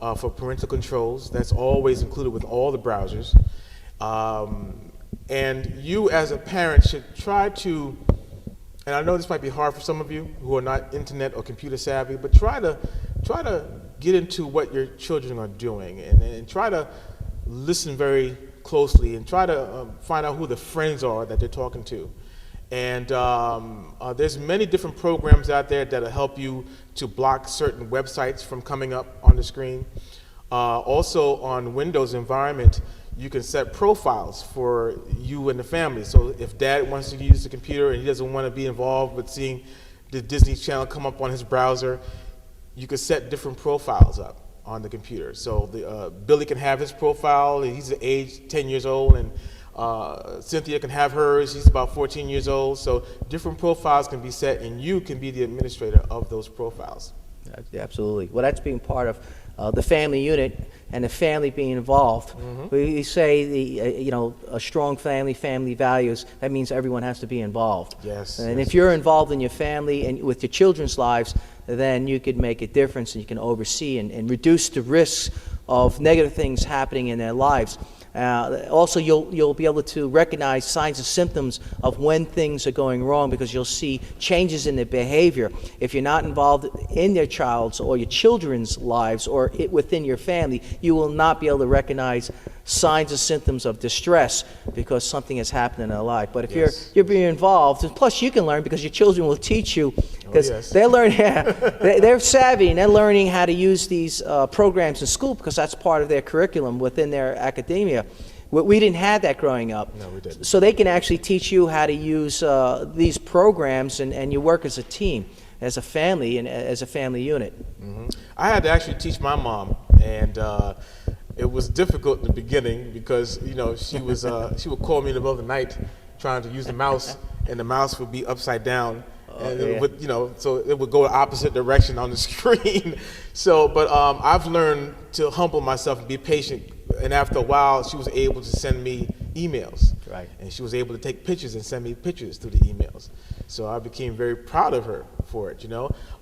for parental controls. That's always included with all the browsers. And you as a parent should try to, and I know this might be hard for some of you who are not internet or computer savvy, but try to get into what your children are doing, and try to listen very closely, and try to find out who the friends are that they're talking to. And there's many different programs out there that'll help you to block certain websites from coming up on the screen. Also on Windows environment, you can set profiles for you and the family. So if dad wants to use the computer and he doesn't want to be involved with seeing the Disney Channel come up on his browser, you can set different profiles up on the computer. So Billy can have his profile, he's the age 10 years old, and Cynthia can have hers, she's about 14 years old. So different profiles can be set, and you can be the administrator of those profiles. Absolutely. Well, that's being part of the family unit and the family being involved. We say a strong family values. That means everyone has to be involved. Yes. And if you're involved in your family and with your children's lives, then you could make a difference, and you can oversee and reduce the risks of negative things happening in their lives. Also, you'll be able to recognize signs and symptoms of when things are going wrong, because you'll see changes in their behavior. If you're not involved in their child's or your children's lives or within your family, you will not be able to recognize signs and symptoms of distress because something has happened in their life. But if you're being involved, and plus you can learn because your children will teach you, because they learn, they're savvy, and they're learning how to use these programs in school because that's part of their curriculum within their academia. We didn't have that growing up. No, we didn't. So they can actually teach you how to use these programs, and you work as a team, as a family, and as a family unit. I had to actually teach my mom, and it was difficult in the beginning because she would call me in the middle of the night trying to use the mouse, and the mouse would be upside down. And it would, so it would go the opposite direction on the screen. So, but I've learned to humble myself and be patient. And after a while, she was able to send me emails. Right. And she was able to take pictures and send me pictures through the emails. So I became very proud of her for it,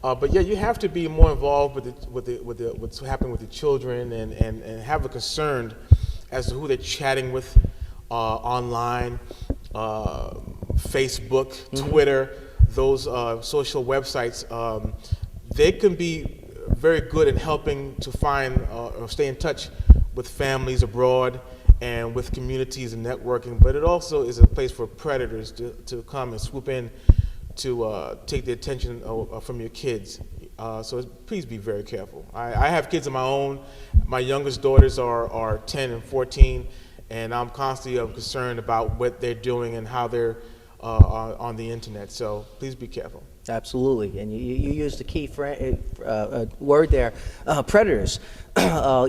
But yeah, you have to be more involved with what's happening with the children, and have a concern as to who they're chatting with online, Facebook, Twitter. Those social websites, they can be very good in helping to find or stay in touch with families abroad and with communities and networking, but it also is a place for predators to come and swoop in to take the attention from your kids. So please be very careful. I have kids of my own. My youngest daughters are 10 and 14, and I'm constantly concerned about what they're doing and how they're on the internet, so please be careful. Absolutely, and you used the key word there, predators. You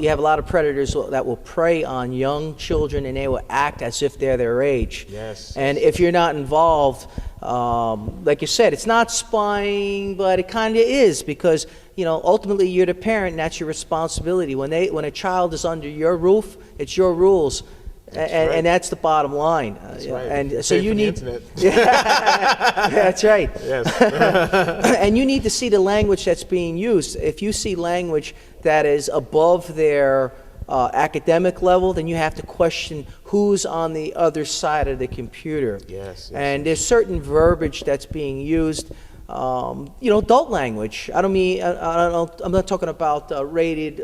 have a lot of predators that will prey on young children, and they will act as if they're their age. Yes. And if you're not involved, like you said, it's not spying, but it kind of is, because ultimately you're the parent, and that's your responsibility. When a child is under your roof, it's your rules. And that's the bottom line. That's right. And so you need. The internet. That's right. Yes. And you need to see the language that's being used. If you see language that is above their academic level, then you have to question who's on the other side of the computer. Yes. And there's certain verbiage that's being used. Adult language. I'm not talking about rated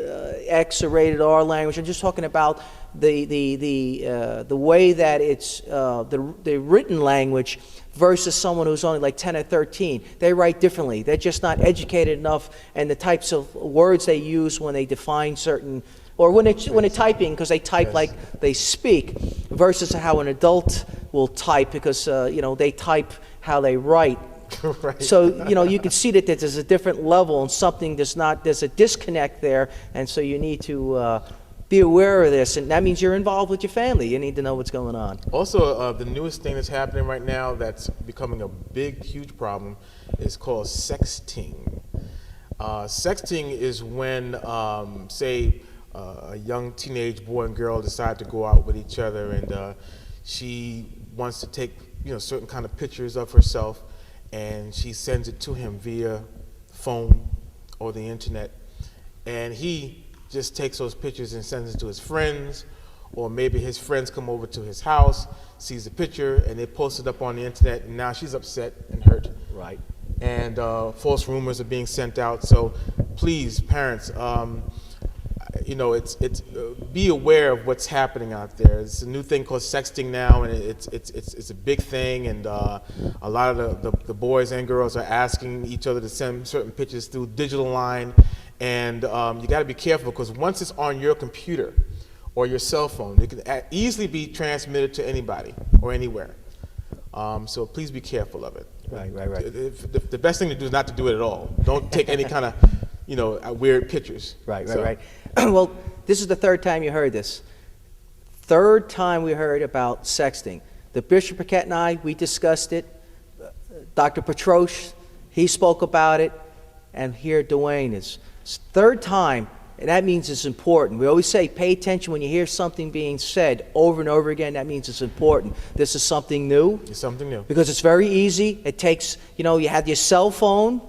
X or rated R language. I'm just talking about the way that it's the written language versus someone who's only like 10 or 13. They write differently. They're just not educated enough, and the types of words they use when they define certain, or when they're typing, because they type like they speak, versus how an adult will type, because they type how they write. Right. So you can see that there's a different level, and there's a disconnect there, and so you need to be aware of this, and that means you're involved with your family. You need to know what's going on. Also, the newest thing that's happening right now that's becoming a huge problem is called sexting. Sexting is when, say, a young teenage boy and girl decide to go out with each other, and she wants to take certain kind of pictures of herself, and she sends it to him via phone or the internet, and he just takes those pictures and sends it to his friends, or maybe his friends come over to his house, sees the picture, and they post it up on the internet, and now she's upset and hurt. Right. And false rumors are being sent out. So please, parents, be aware of what's happening out there. It's a new thing called sexting now, and it's a big thing. And a lot of the boys and girls are asking each other to send certain pictures through digital line. And you got to be careful, because once it's on your computer or your cell phone, it can easily be transmitted to anybody or anywhere. So please be careful of it. Right. The best thing to do is not to do it at all. Don't take any kind of, weird pictures. Right. Well, this is the third time you heard this. Third time we heard about sexting. The Bishop Paquette and I, we discussed it. Dr. Petrosh, he spoke about it. And here Dwayne is. Third time, and that means it's important. We always say pay attention when you hear something being said over and over again. That means it's important. This is something new. It's something new. Because it's very easy. It takes, you have your cell phone.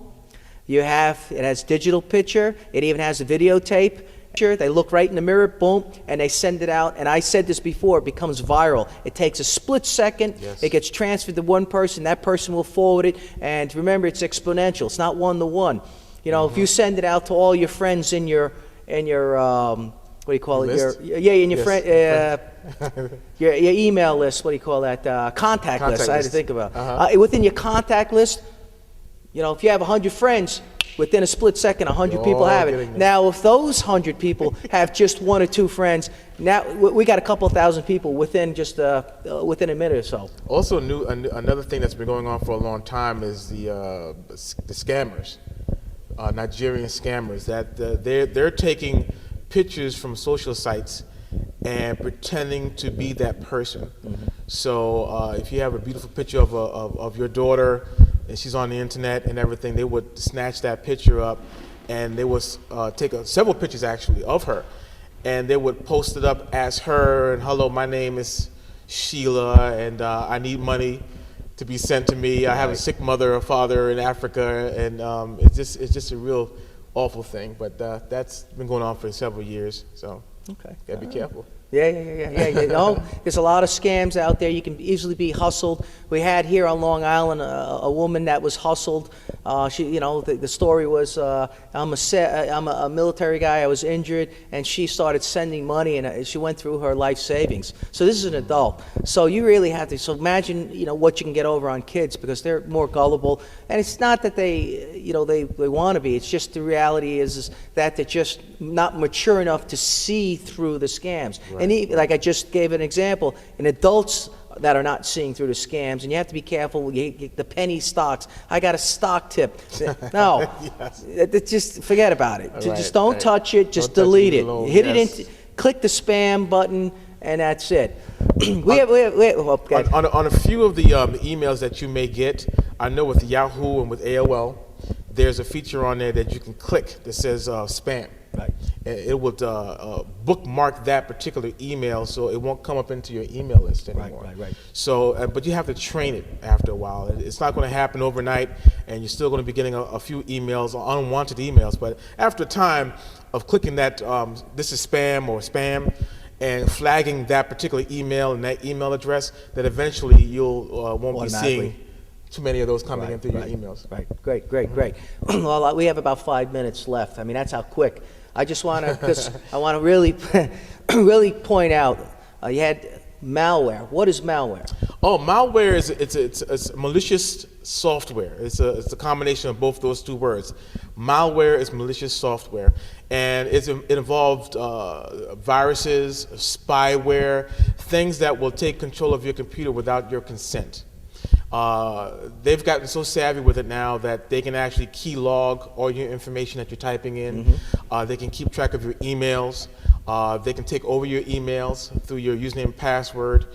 It has digital picture. It even has a videotape. They look right in the mirror, boom, and they send it out. And I said this before, it becomes viral. It takes a split second. Yes. It gets transferred to one person. That person will forward it. And remember, it's exponential. It's not one-to-one. If you send it out to all your friends in your what do you call it? List? In your friend, your email list. What do you call that? Contact list. I had to think about. Within your contact list, if you have 100 friends, within a split second, 100 people have it. Now, if those 100 people have just one or two friends, now we got a couple thousand people within just within a minute or so. Also, another thing that's been going on for a long time is the scammers, Nigerian scammers. That they're taking pictures from social sites and pretending to be that person. Mm-hmm. So if you have a beautiful picture of your daughter, and she's on the internet and everything, they would snatch that picture up, and they would take several pictures actually of her, and they would post it up as her, and hello, my name is Sheila, and I need money to be sent to me. I have a sick mother or father in Africa, and it's just a real awful thing. But that's been going on for several years, so gotta be careful. Yeah. There's a lot of scams out there. You can easily be hustled. We had here on Long Island a woman that was hustled. The story was, I'm a military guy. I was injured, and she started sending money, and she went through her life savings. So this is an adult. So you really have to. So imagine, what you can get over on kids, because they're more gullible. And it's not that they want to be. It's just the reality is that they're just not mature enough to see through the scams. Right. And like I just gave an example, in adults that are not seeing through the scams, and you have to be careful with the penny stocks. I got a stock tip. No, just forget about it. Just don't touch it. Just delete it. Hit it click the spam button, and that's it. On a few of the emails that you may get, I know with Yahoo and with AOL, there's a feature on there that you can click that says spam. Right. And it would bookmark that particular email, so it won't come up into your email list anymore. Right. So, but you have to train it after a while. It's not going to happen overnight, and you're still going to be getting a few emails, unwanted emails. But after time of clicking that, this is spam or spam, and flagging that particular email and that email address, that eventually you'll won't be seeing too many of those coming in through your emails. Right. Great. Well, we have about 5 minutes left. I mean, that's how quick. I just want to, because I want to really, really point out, you had malware. What is malware? Oh, malware is it's malicious software. It's a combination of both those two words. Malware is malicious software, and it involved viruses, spyware, things that will take control of your computer without your consent. They've gotten so savvy with it now that they can actually key log all your information that you're typing in. Mm-hmm. They can keep track of your emails. They can take over your emails through your username and password.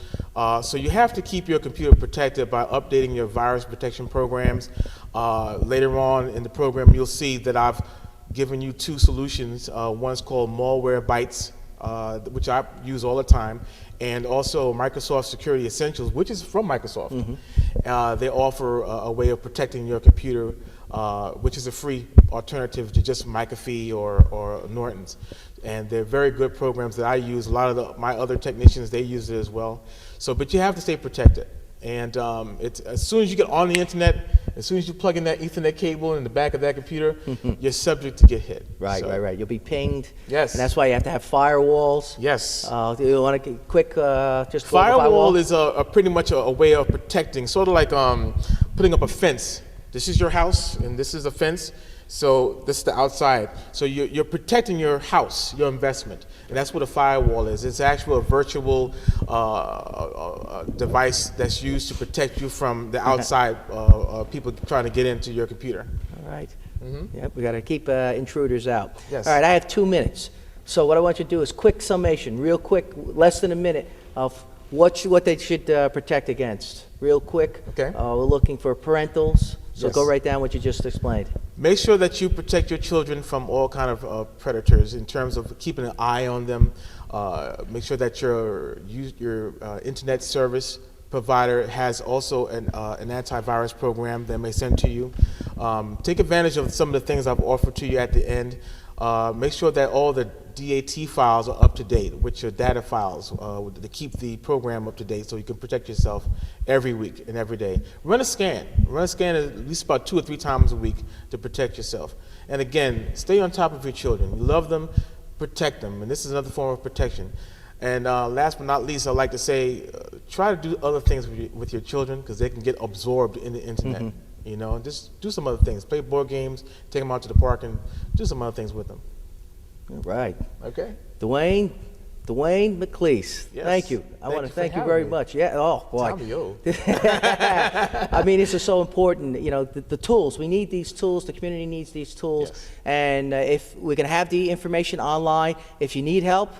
So you have to keep your computer protected by updating your virus protection programs. Later on in the program, you'll see that I've given you two solutions. One's called Malware Bytes, which I use all the time, and also Microsoft Security Essentials, which is from Microsoft. Mm-hmm. They offer a way of protecting your computer, which is a free alternative to just McAfee or Norton's. And they're very good programs that I use. A lot of my other technicians, they use it as well. So, but you have to stay protected. And it's, as soon as you get on the internet, as soon as you plug in that Ethernet cable in the back of that computer, you're subject to get hit. Right, So, right. You'll be pinged. Yes. And that's why you have to have firewalls. Yes. Do you want to quick just go over Firewall is pretty much a way of protecting, sort of like putting up a fence. This is your house, and this is a fence. So this is the outside. So you're protecting your house, your investment, and that's what a firewall is. It's actually a virtual device that's used to protect you from the outside people trying to get into your computer. All right. Yep, we got to keep intruders out. Yes. All right, I have 2 minutes. So what I want you to do is quick summation, real quick, less than a minute, of what they should protect against. Real quick. Okay. We're looking for parentals. So Yes. go right down what you just explained. Make sure that you protect your children from all kind of predators in terms of keeping an eye on them. Make sure that your internet service provider has also an antivirus program that may send to you. Take advantage of some of the things I've offered to you at the end. Make sure that all the DAT files are up to date, which are data files, to keep the program up to date so you can protect yourself every week and every day. Run a scan. Run a scan at least about 2 or 3 times a week to protect yourself. And again, stay on top of your children. You love them, protect them. And this is another form of protection. And last but not least, I'd like to say, try to do other things with your children because they can get absorbed in the internet. You know, just do some other things. Play board games, take them out to the park, and do some other things with them. All right. Okay. Dwayne McLeese. Yes. Thank you. I want to for thank you having very me. much. Yeah. Oh boy. Tommy, yo. I mean, this is so important. You know, the tools. We need these tools. The community needs these tools. Yes. And if we can have the information online, if you need help,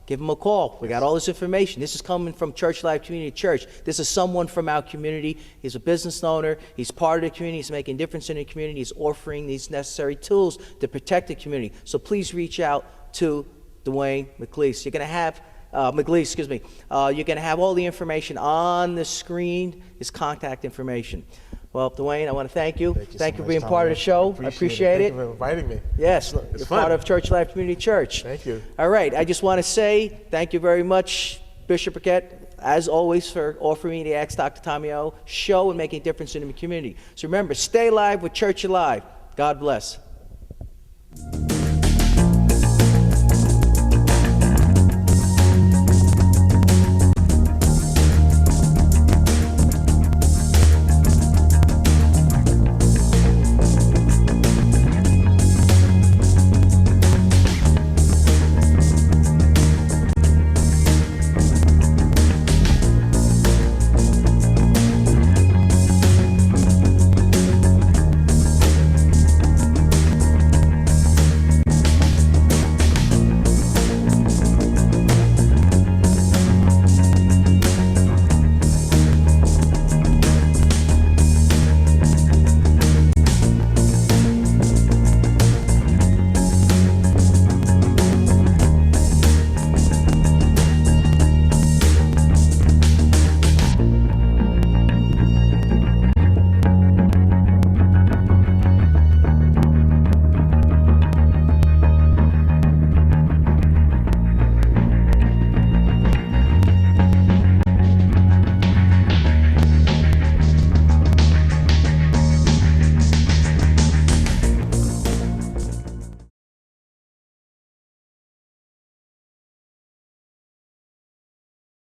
give them a call. We got all this information. This is coming from Church Life Community Church. This is someone from our community. He's a business owner. He's part of the community. He's making a difference in the community. He's offering these necessary tools to protect the community. So please reach out to Dwayne McLeese. You're going to have McLeese, excuse me. You're going to have all the information on the screen, his contact information. Well, Dwayne, I want to thank you. Thank you for so much, being Tommy. part of the show. I appreciate it. Thank you for inviting me. Yes, It's you're fun. part of Church Life Community Church. Thank you. All right, I just want to say thank you very much, Bishop Burkett, as always, for offering me the Ask Dr. Tommy O show and making a difference in the community. So remember, stay live with Church Alive. God bless.